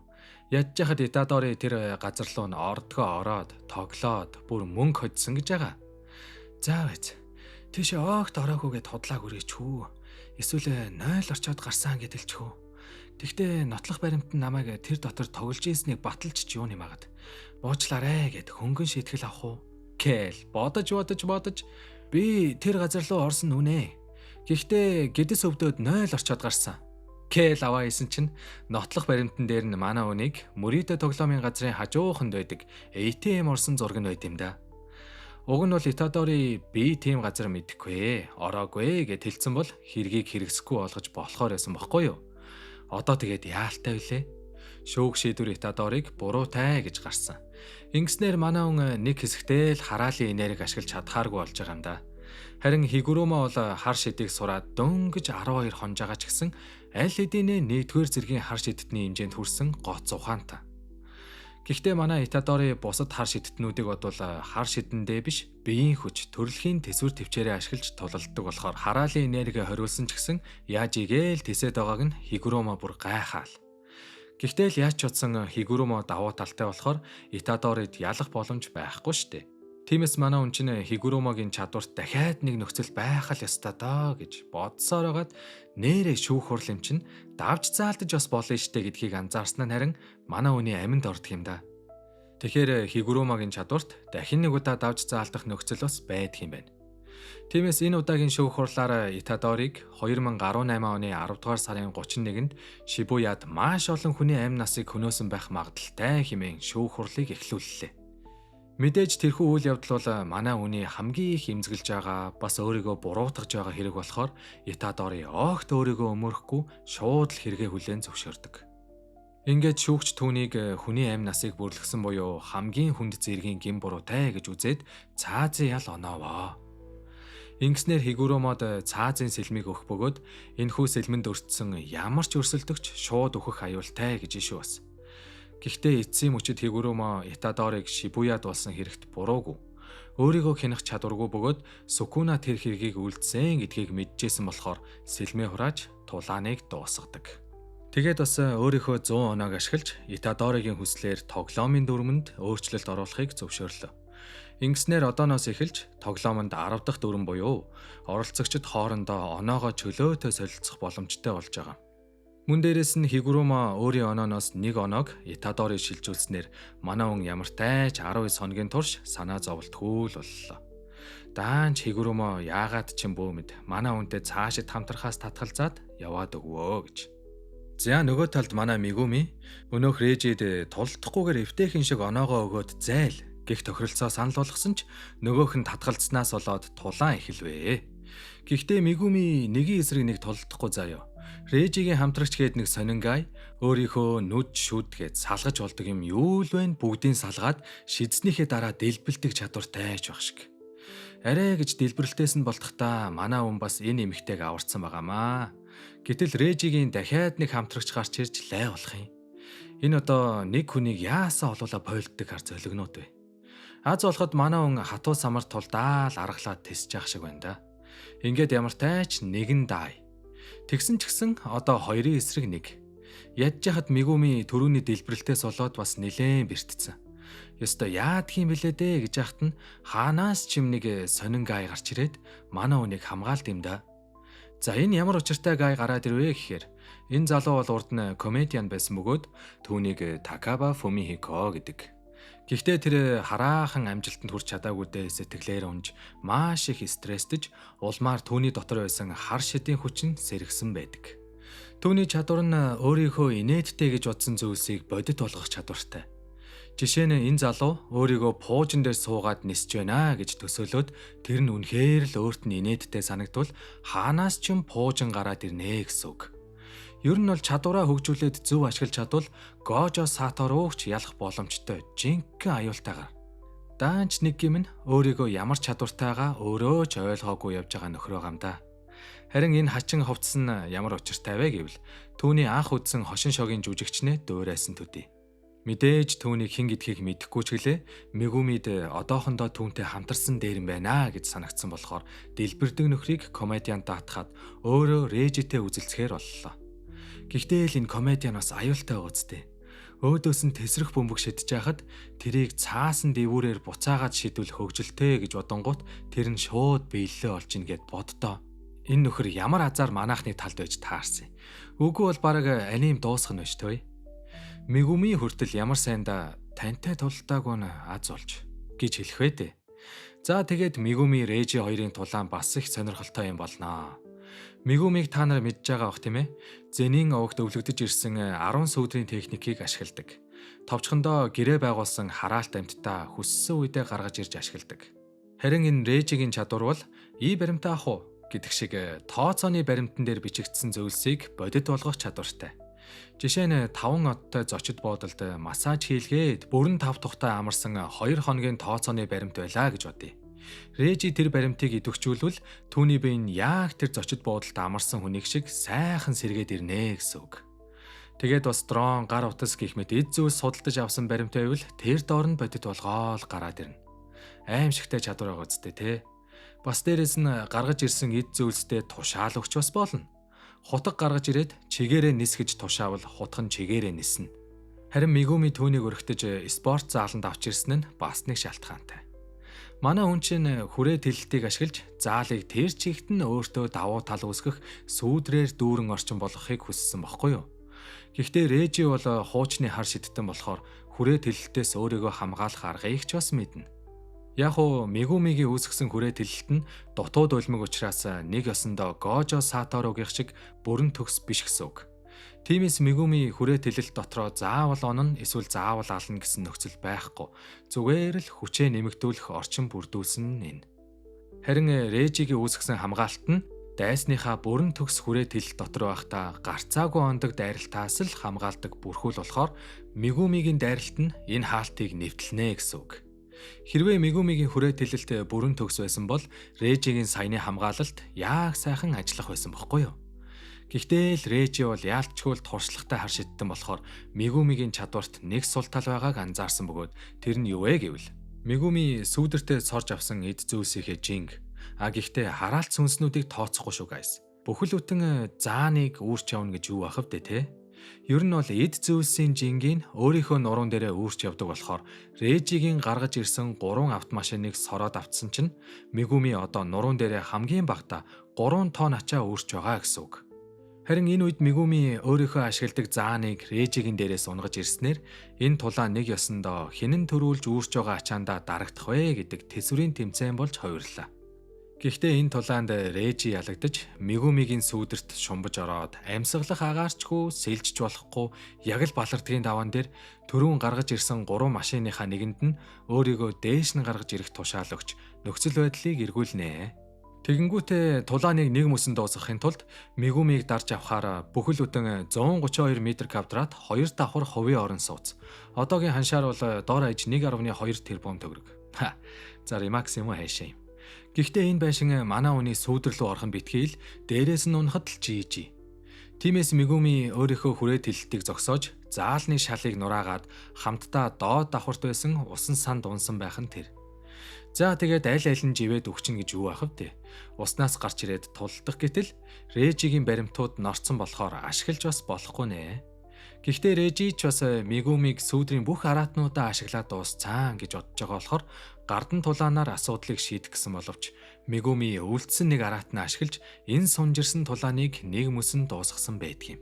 Ядж яхад Итадори тэр газар руу ордгоо ороод тоглоод бүр мөнгө хоцсон гэж байгаа. За байц. Тийш огт ороогүйгээд худлааг өрөөч хүү. Эсвэл 0 орчоод гарсан гэдэлч хүү. Тэгтээ нотлох баримт нь намайг тэр дотор тоглож ийснийг баталж ч юу нэмагаад. Буучлаарэ гэд хөнгөн шийтгэл авах уу? Кэл бодож би тэр газар руу орсон нүнэ. Гэхдээ гэдэс өвдөд 0 орчоод гарсан. Кэл аваа исэн чинь нотлох баримтан дээр нь манай үнийг Мөритө тоглоомын газрын хажууханд байдаг ATM орсон зураг нь байт юм да. Уг нь бол Итадори би тийм газар мэдэхгүй, ороогүй гэж хэлсэн бол хэргийг хэрэгсэхгүй болгож болохоор байсан бохгүй юу? Одоо тэгээд яалтай вүлээ? Шүүх шийдвэр Итадорыг буруутай гэж гарсан. Ингэснээр манай хүн нэг хэсэгтээ л хараалын энерги ашиглаж чадхааргүй болж байгаа юм да. Харин Хигурумо бол хар шидийг сураад дөнгөж 12 хонж байгаа ч гэсэн аль хэдийнэ 1-р зэргийн хар шидэтний хэмжээнд хүрсэн гоц ухаантай. Гэхдээ манай Итадори бусад хар шидэднүүдийг бодвол хар шидэндээ биш, биеийн хүч, төрөлхийн төсвөр төвчээрээ ашиглаж тулалддаг болохоор хараалын энерги хориулсан ч гэсэн яаж игээл тэсэд байгааг нь Хигурумо бүр гайхаал. Гэхдээ л яаж ч утсан Хигурумо давуу талтай болохоор Итадорид ялах боломж байхгүй штэ. Тиймээс манай хүн чинь Хигурумогийн чадварт дахиад нэг нөхцөл байх л ёстой доо гэж бодсоор байгаад нэрээ шүүх хурал юм чинь давж заалтаж бас болно штэ гэдгийг анзаарсан нь харин манай хүний аминд ордог юм да. Тэгэхээр Хигурумогийн чадварт дахин нэг удаа давж заалтах нөхцөл бас байдаг юм байна. Тиймээс энэ удаагийн шүүх хурлаар Итадориг 2018 оны 10 дугаар сарын 31-нд Шибуяд маш олон хүний амь насыг хөнөөсөн байх магадaltaй хэмээн шүүх хурлыг эхлүүллээ. Мэдээж тэрхүү үйл явдал бол манай хүний хамгийн их эмзэглэж байгаа, бас өөрийгөө буруутгаж байгаа хэрэг болохоор Итадори огт өөрийгөө өмөрөхгүй шууд л хэрэгээ хүлээн зөвшөөрдөг. Ингээд шүүгч түүнийг хүний амь насыг бүрлгсэн буюу хамгийн хүнд зэргийн гин буруутай гэж үзээд цаазын ял оноовоо. Ингэснээр Хигурумод цаазын сэлмийг өгөх бөгөөд энэхүү сэлмэнд өртсөн ямар ч өрсөлдөгч шууд өгөх аюултай гэж шүү бас. Гэхдээ эцсийн мөчид Хигурумо Итадорыг Шибуяд болсон хэрэгт буруугүй. Өөрийгөө хянах чадваргүй бөгөөд Сукуна тэр хэргийг үлдсэн гэдгийг мэдчихсэн болохоор сэлмээ хурааж тулааныг дуусгадаг. Тэгээд бас өөрийнхөө 100 оноог ашиглаж Итадоригийн хүслээр тоглоомын дүрмэнд өөрчлөлт оруулахыг зөвшөөрлөө. Ингэснээр одооноос эхэлж тоглоомонд 10 дахь дүрм буюу оролцогчид хоорондоо оноогоо чөлөөтэй солилцох боломжтой болж байгаа. Мөн дээрээс нь Хигурумо өөрийн онооноос нэг оноог Итадорид шилжүүлснээр манай хүн ямартай ч 19 хоногийн турш санаа зовлтгүй л боллоо. Даанч Хигурумо яагаад ч юм бөө мэд манай хүнтэй цаашид хамтрахаас татгалзаад яваад өгвөө гэж. За нөгөө талд манай Мигуми өнөөх Режид тулдахгүйгээр эвтэйхэн шиг оноогоо өгөөд зайл гих тохиролцоо санал болгосон ч нөгөөх нь татгалцснаас болоод тулаан эхэлвэ. Гэхдээ Мигуми нэгийн эсрэг нэг тулдахгүй заяа. Режигийн хамтрагч гээд нэг сонингай өөрийнхөө нүд шүд гээд салгаж болдог юм юу л вэ? Бүгдийг салгаад шидснийхээ дараа дэлбэлдэг чадвартай ч баг шиг. Арай гэж дэлбэрэлтээс нь болтохдаа манай хүн бас энэ эмэгтэйг аварцсан байгаамаа. Гэтэл Режигийн дахиад нэг хамтрагч гарч ирж лай болох юм. Энэ одоо нэг хүнийг яасаа олоола бойлддог хар зөлгнүүд вэ. Аз болоход манай хүн хатуу самар тулдаал аргалаад тисэж явах шиг байна да. Ингээд ямар тайч нэгэн дай. Тэгсэн ч гэсэн одоо хоёрын эсрэг нэг. Ядж яхад Мигуми төрөүний дэлбэрэлтээс болоод бас нилээн бэртцсэн. Ёстой яадгийн билээ дээ гэж яхад нь хаанаас ч юм нэг сонин гай гарч ирээд манай хүнийг хамгаалд юм да. За энэ ямар учиртай гай гараад ирвэ гэхээр энэ залуу бол урд нь комедиан байсан бөгөөд түүнийг Такаба Фумихико гэдэг. Гэхдээ тэр хараахан амжилтанд хүрч чадаагүйдээ сэтгэлээр унж маш их стресстэж улмаар түүний дотор байсан хар шидийн хүчин сэргсэн байдаг. Түүний чадвар нь өөрийнхөө инээдтэй гэж бодсон зүйлсийг бодит болгох чадвартай. Жишээ нь энэ залуу өөрийгөө пуужин дээр суугаад нисэж байна гэж төсөөлөөд тэр нь үнэхээр л өөрт нь инээдтэй санагдвал хаанаас ч юм пуужин гараад ирнэ гэсэн үг. Ер нь бол чадвараа хөгжүүлээд зөв ашиглаж чадвал Гожо Сато руу ч ялах боломжтой жинхэнэ аюултайгаар. Даанч нэг юм нь өөрийгөө ямар чадвартайгаа өөрөө ч ойлгоогүй явж байгаа нөхрөө гамдаа. Харин энэ хачин хувцас нь ямар учиртай вэ гэвэл түүний анх үзсэн хошин шогийн жүжигчнээ дуурайсан төдий. Мэдээж түүнийг хэн гэдгийг мэдэхгүй ч гэлээ Мигумид одоохондоо түүнтэй хамтарсан дээр юм байна гэж санагдсан болохоор дэлбэрдэг нөхрийг комедиан даатахад өөрөө Режитэй үзэлцэхээр боллоо. Гэхдээ л энэ комедиан бас аюултай байгаадтэй. Өөдөөс нь тесрэх бөмбөг шидэж байхад тэрийг цаасан дэвүүрээр буцаагаад шидвэл хөгжилтэй гэж бодонгууд тэр нь шууд биелэлээ олж ийн гэд боддоо. Энэ нөхөр ямар азар манайхны талд байж таарсан. Үгүй бол баг аним дуусах нь биш төө. Мигуми хүртэл ямар сайндаа тантай тултаагүй нь аз болж гэж хэлэх вэ дээ. За тэгээд Мигуми Режи хоёрын тулаан бас их сонирхолтой юм болноо. Мигумиг та нар мэдж байгаа бох тийм ээ. Зэнийн овогт өвлөгдөж ирсэн 10 сүүдрийн техникийг ашигладаг. Товчхондоо гэрээ байгуулсан хараалт амьтдаа хүссэн үедээ гаргаж ирж ашигладаг. Харин энэ Режигийн чадвар бол "И баримтаа ах уу" гэдэг шиг тооцооны баримтан дээр бичигдсэн зөвлөсийг бодит болгох чадвартай. Жишээ нь 5 оттой зочид буудалд массаж хийлгээд бүрэн 5 тухтай амарсан 2 хоногийн тооцооны баримт байлаа гэж бодъё. Режи тэр баримтыг идэвхжүүлвэл түүний бие нь яг тэр зочид буудалд амарсан хүнийг шиг сайхан сэргээд ирнэ гэсэн үг. Тэгээд бас дрон, гар утас гэх мэт эд зүйлс судалдаж авсан баримт байвал тэр доор нь бодит болгоол гараад ирнэ. Аимшигтай чадвар байгаа үстэй те. Бас дээрэс нь гаргаж ирсэн эд зүйлстэй тушаал өгч бас болно. Хутаг гаргаж ирээд чигээрээ нис гэж тушаавал хутаг нь чигээрээ ниснэ. Харин Мигуми түүнийг өргөтөж спорт зааланд авч ирсэн нь бас нэг шалтгаантай. Манай хүн чинь хүрээ тэлэлтийг ашиглаж заалыг тэр чигт нь өөртөө давуу тал үүсгэх сүүдрээр дүүрэн орчин болгохыг хүссэн бохгүй юу? Гэхдээ Режи бол хуучны хар шидтэн болохоор хүрээ тэлэлтээс өөрийгөө хамгаалах аргыг ч бас мэднэ. Яг уу Мигумигийн үүсгэсэн хүрээ тэлэлт нь дутууд улмиг учраас нэг ёсондоо Гожо Саторогийн шиг бүрэн төгс биш гэсэн үг. Тиймээс Мигуми хүрээ тэлэлт дотроо заавал онно эсвэл заавал ална гэсэн нөхцөл байхгүй. Зүгээр л хүчээ нэмэгдүүлэх орчин бүрдүүлсэн нь энэ. Харин Режигийн үүсгэсэн хамгаалалт нь дайсныхаа бүрэн төгс хүрээ тэлэлт дотор байхдаа гарцаагүй ондог дайралтаас л хамгаалдаг бүрхүүл болохоор Мигумигийн дайралт нь энэ хаалтыг нэвтлэнэ гэсэн үг. Хэрвээ Мигумигийн хүрээ тэлэлт бүрэн төгс байсан бол Режигийн саяны хамгаалалт яг сайхан ажиллах байсан бохгүй юу? Гэхдээ л Режи бол яалтчгүй туршлагатай хар шидтэн болохоор Мигумигийн чадварт нэг сул тал байгааг анзаарсан бөгөөд тэр нь юу вэ гэвэл Мигуми сүүдэртээ сорж авсан эд зүйлсийнхээ жинг. Гэхдээ хараалт сүнснүүдийг тооцохгүй шүү guys. Бүхэл бүтэн зааныг үүрч явна гэж юу ахав дээ те? Ер нь бол эд зүйлсийн жингийн өөрийнхөө нуруунд дээрээ үүрч явдаг болохоор Режигийн гаргаж ирсэн 3 автомашиныг сороод авцсан чинь Мигуми одоо нуруунд дээрээ хамгийн багтаа 3 тонн ачаа үүрч байгаа гэсэн үг. Харин энэ үед Мигуми өөрийнхөө ашигладаг зааныг Режигийн дээрээс унгаж ирснээр энэ тулаан нэг ёсондоо хинэн төрүүлж үүрч байгаа ачаандаа дарагдах вэ гэдэг тэсвэрийн тэмцээн болж хувирлаа. Гэхдээ энэ тулаанд Режи ялагдаж Мегумигийн сүүдэрт шумбаж ороод амьсгалах агаарчгүй сэлжж болохгүй яг л балардгийн даваан дээр түрүүн гаргаж ирсэн 3 машиныхаа нэгэнд нь өөрийгөө дээш нь гаргаж ирэх тушаал өгч нөхцөл байдлыг эргүүлнэ. Тэгэнгүүтээ тулааныг нэг мөсөн дуусгахын тулд Мегумиг дарж авахаар бүхэл бүтэн 132 м квадрат 2 давхар хувийн орон сууц. Одоогийн ханшаар бол дор аж 1.2 тэрбум төгрөг. За ремакс юм уу хайшаа юм. Гэхдээ энэ байшин манай хүний сүүдрлөө орох нь битгий л дээрээс нь унахад л жийжи. Тиймээс Мегуми өөрийнхөө хүрээ тэлэлтийг зогсоож заалны шалыг нураагаад хамтдаа доод давхарт байсан усан санд унсан байх нь тэр. За тэгээд аль аль нь живээд өгчнө гэж юу ахав те. Уснаас гарч ирээд тулдах гэтэл Режигийн баримтууд норцсон болохоор ашиглаж бас болохгүй нэ. Гэхдээ Режи ч бас Мегумиг сүүдрийн бүх араатнуудаа ашиглаад дуусцаан гэж бодож байгаа болохоор гардан тулаанаар асуудлыг шийдэх гэсэн боловч Мегуми үлдсэн нэг араатнаа ашиглаж энэ сунжирсан тулааныг нэг мөсөн дуусгасан байдгийм.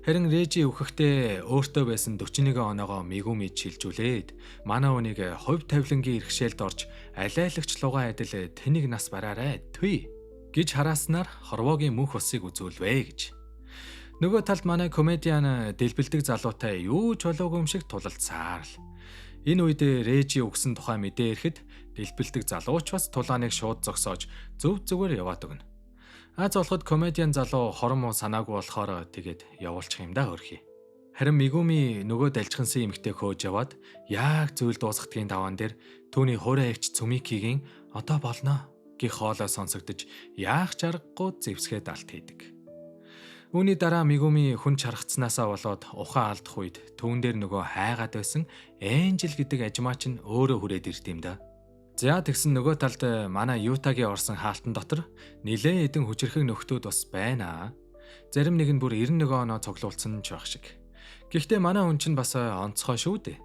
Харин Режи өгөхдөө өөртөө байсан 41 оноогоо Мегумид шилжүүлээд манай хүнийг хувь тавилангийн иргэшээлд орж алайлагч лугаа адил тэнийг нас бараарай түй гэж харааснаар хорвоогийн мөнх усыг үзүүлвэ гэж. Нөгөө талд манай комедиан дэлбэлдэг залуутай юу ч болоогүй юм шиг тулалцаар л. Энэ үед Режи өгсөн тухай мэдээ ирэхэд дэлбэлдэг залууч бас тулааныг шууд зогсоож зөв зүгээр яваад өгнө. Аз болоход комедиан залуу хорон муу санаагүй болохоор тэгээд явуулчих юм да хөрхий. Харин Мегуми нөгөө далжгансан эмэгтэй хөөж яваад яг зүйл дуусгахын даваан дээр түүний хуурай эгч Цумикигийн одоо болно гэх хоолой сонсогдож яах ч аргагүй зэвсгээд алт хийдэг. Үүний дараа Мегуми хүн чаргацснаасаа болоод ухаан алдах үед түүн дээр нөгөө хайгаад байсан Энжел гэдэг ажмаач нь өөрөө хүрээд ирд юм да. За тэгсэн нөгөө талд манай Ютагийн орсон хаалтан дотор нилээн эдэн хүчирхэг нөхдүүд бас байна. Зарим нэг нь бүр 91 оноо цуглуулсан ч байх шиг. Гэхдээ манай хүн чинь бас онцгой шүү дээ.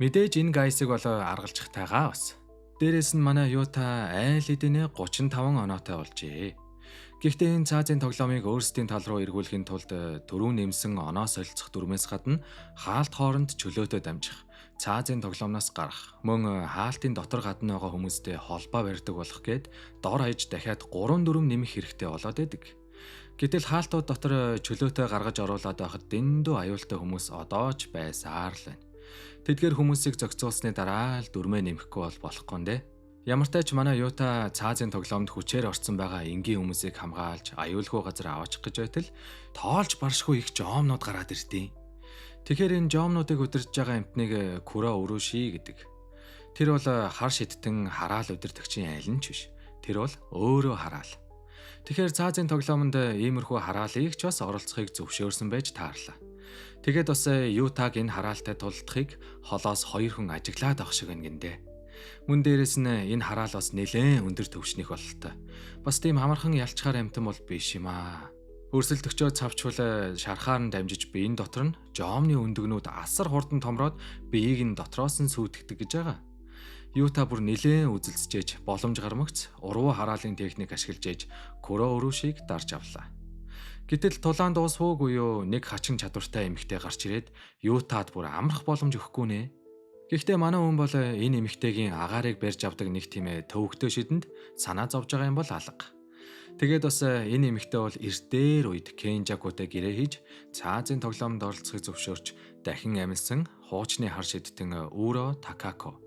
Мэдээж энэ гайсыг бол аргалжих тайгаа бас. Дээрээс нь манай Юта айл эдэнэ 35 оноотой болжээ. Гэхдээ энэ цаазын тоглоомыг өөрсдийн тал руу эргүүлэхийн тулд дөрөв нэмсэн оноо солилцох дүрмээс гадна хаалт хооронд чөлөөтэй дамжих, цаазын тоглоомноос гарах, мөн хаалтын дотор гадна байгаа хүмүүстэй холбоо барьдаг болох гээд дор хаяж дахиад 3-4 нэмэх хэрэгтэй болоод байдаг. Гэтэл хаалтууд дотор чөлөөтэй гаргаж оруулаад байхад дэндүү аюултай хүмүүс одоо ч байсаар л байна. Тэдгээр хүмүүсийг зохицуулсны дараа л дүрмээ нэмэхгүй болохгүй нэ. Ямар ч тач манай Юта цаазын тоглоомд хүчээр орсон байгаа энгийн хүмүүсийг хамгаалж аюулгүй газар аваачих гэж байтал тоолж баршгүй их жомнууд гараад ирдیں۔ Тэгэхээр энэ жомнуудыг удирдах байгаа эмтнийг Куро Уруши гэдэг. Тэр бол хар шидтэн хараал удирдагчийн аль нь ч биш. Тэр бол өөрөө хараал. Тэгэхээр цаазын тоглоомонд иймэрхүү хараалыг ч бас оролцохыг зөвшөөрсөн байж таарлаа. Тэгээд бас Ютаг энэ хараалтай тулдахыг холоос 2 хүн ажиглаад авах шиг байна гиндэ. Мөн дээрэс нь энэ хараал бас нэлээд өндөр төвшнийх бололтой. Бас тийм амархан ялчгаар амтан бол биш юм аа. Өрсөлдөгчөө цавчвал шархаар нь дамжиж биеийн дотор нь жомны өндөгнүүд асар хурдан томроод биеийг нь дотроос нь сүйтгэдэг гэж байгаа. Юта бүр нэлээд үзэлцэж боломж гармагц уруу хараалын техник ашиглаж ээж Куро Урушиг дарж авлаа. Гэтэл тулаан дуусвуугүй юу нэг хачин чадвартай эмэгтэй гарч ирээд Ютад бүр амрах боломж өгөхгүй нэ. Гэхдээ манай хүн бол энэ эмэгтэйгийн агаарыг барьж авдаг нэг тийм төвөгтэй шидэнд санаа зовж байгаа юм бол алга. Тэгээд бас энэ эмэгтэй бол эртээр үед Кенжакутай гэрээ хийж цаазын тоглоомд оролцохыг зөвшөөрч дахин амилсан хуучны хар шидтэн Үро Такако.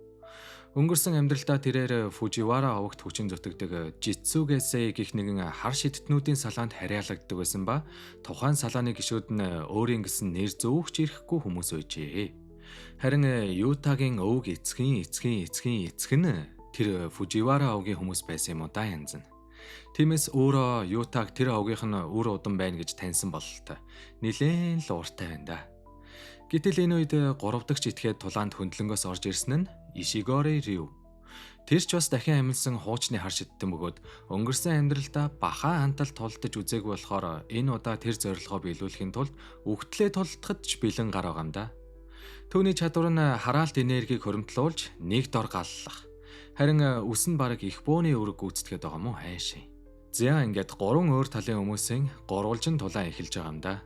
Өнгөрсөн амьдралдаа тэрээр Фуживара овогт хүчин зүтгэдэг Житсугэсэй гэх нэгэн хар шидтнүүдийн салаанд харьяалагддаг байсан ба тухайн салааны гишүүд нь өөрийн гэсэн нэр зөөгч ирэхгүй хүмүүс байжээ. Харин Ютагийн өвг эцэг нь тэр Фуживара овгийн хүмүүс байсан юм уу да янз нь. Тиймээс өөрөө Ютаг тэр овгийнх нь үр удам байна гэж таньсан бололтой. Нилээн л ууртай байна да. Гэтэл энэ үед 3 дахь житгээд тулаанд хөндлөнгөөс орж ирсэн нь Ишигори Рю. Тэр ч бас дахин амилсан хуучны хар шидтэн бөгөөд өнгөрсөн амьдралдаа баха хантал тулдаж үзээгүй болохоор энэ удаа тэр зорилгоо биелүүлэхийн тулд үгтлээ тулдахад ч бэлэн гар байгаа юм да. Түүний чадвар нь хараалт энергийг хөрөмтлүүлж нэг дор галлах. Харин үс нь бараг их бөөний өрг гүйцэтгэхэд байгаа мó хайшаа. За ингээд 3 өөр талын хүмүүсийн гурвалжин тулаан эхэлж байгаа юм да.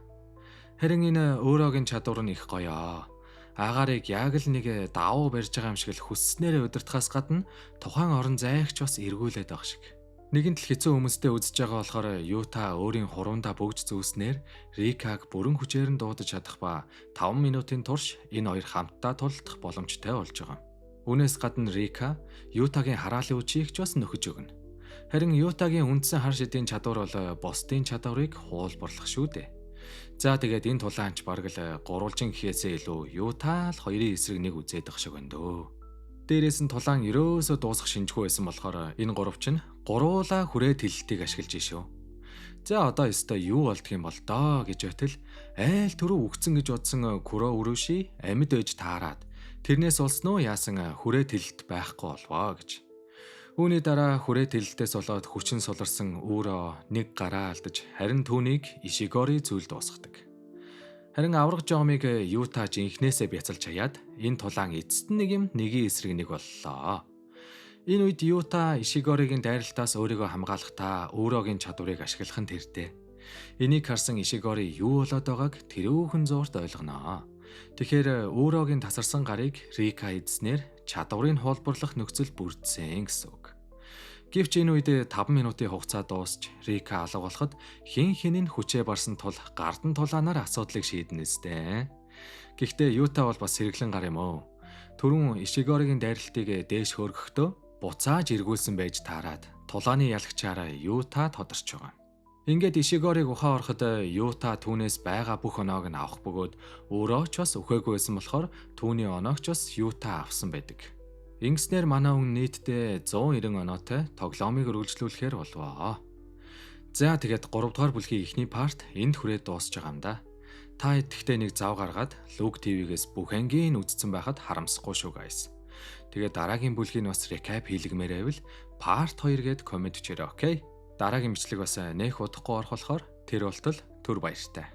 Харин энэ өөрөөгийн чадвар нь их гоё. Агаарыг яг л нэг давуу барьж байгаа юм шиг л хүсснээрээ удирдахаас гадна тухайн орон зайгч бас эргүүлээд байгаа шиг. Нэгэнт л хэцүү хүмүүстэй үзэж байгаа болохоор Юта өөрийн хуруундаа бөгж зөөснээр Рикаг бүрэн хүчээр нь дуудаж чадах ба 5 минутын турш энэ хоёр хамтдаа тулдах боломжтой болж байгаа. Үүнээс гадна Рика Ютагийн хараалын үчийг ч бас нөхөж өгнө. Харин Ютагийн үндсэн хар шидийн чадвар бол бусдын чадварыг хуулбарлах шүү дээ. За тэгээд энэ тулаанч бараг л гурвалжин гэхээсээ илүү Юта л хоёрын эсрэг нэг үзээд ах шиг байна дөө. Дээрээс нь тулаан ерөөсөө дуусах шинжгүй байсан болохоор энэ гуравч нь гуруула хүрээ тэлэлтийг ашиглаж шүү. За одоо ёстой юу болдго юм бол доо гэж байтал айл түрүү үгцэн гэж бодсон Куро Уруши амьд ээж таарад тэрнээс олсноо яасан хүрээ тэлэлт байхгүй болвоо гэж. Үүний дараа хүрээ тэлэлтээс болоод хүчин суларсан Үро нэг гараа алдаж харин түүнийг Ишигори зүйл дуусгадаг. Харин авраг жомыг Юта жинхнээсээ бяцалж хаяад энэ тулаан эцэст нь нэг юм нэгийн эсрэг нэг боллоо. Энэ үед Юта Ишигоригийн дайралтаас өөрийгөө хамгаалахдаа Үрогийн чадварыг ашиглах нь тэртээ. Энийг харсан Ишигори юу болоод байгааг тэрүүхэн зуурт ойлгоноо. Тэгэхээр Үрогийн тасарсан гарыг Рика эзнэр чадварыг хуулбарлах нөхцөл бүрдсэн гэсэн үг. Гэвч энэ үед 5 минутын хугацаа дуусч Рика алга болоход хин хинэн хүчээ барсан тул гардан тулаанаар асуудлыг шийднэ сте. Гэхдээ Юта бол бас сэргэлэн гар юм уу. Түрүүн Ишигоригийн дайралтыг дээш хөөргөхдөө буцааж эргүүлсэн байж таарад тулааны ялагчаараа Юта тодорч байгаа. Ингээд Ишигориг ухаан ороход Юта түүнээс байгаа бүх оноог нь авах бөгөөд өөрөө ч бас өгөөгүй байсан болохоор түүний оноог ч бас Юта авсан байдаг. Ингэснээр манай хүн нийтдээ 190 оноотой тоглоомыг үргэлжлүүлэхээр болвоо. За тэгээд 3 дугаар бүлгийн эхний парт энд хүрээд дуусж байгаа юм да. Та идэхтэй нэг зав гаргаад Луг ТV-гээс бүх ангийн үзсэн байхад харамсахгүй шүү guys. Тэгээд дараагийн бүлгийг бас recap хийлгмээр байвал part 2 гээд комент өчээрэй, окей? Дараагийн бичлэг бас нэх удахгүй орох болохоор тэр болтол түр баяртай.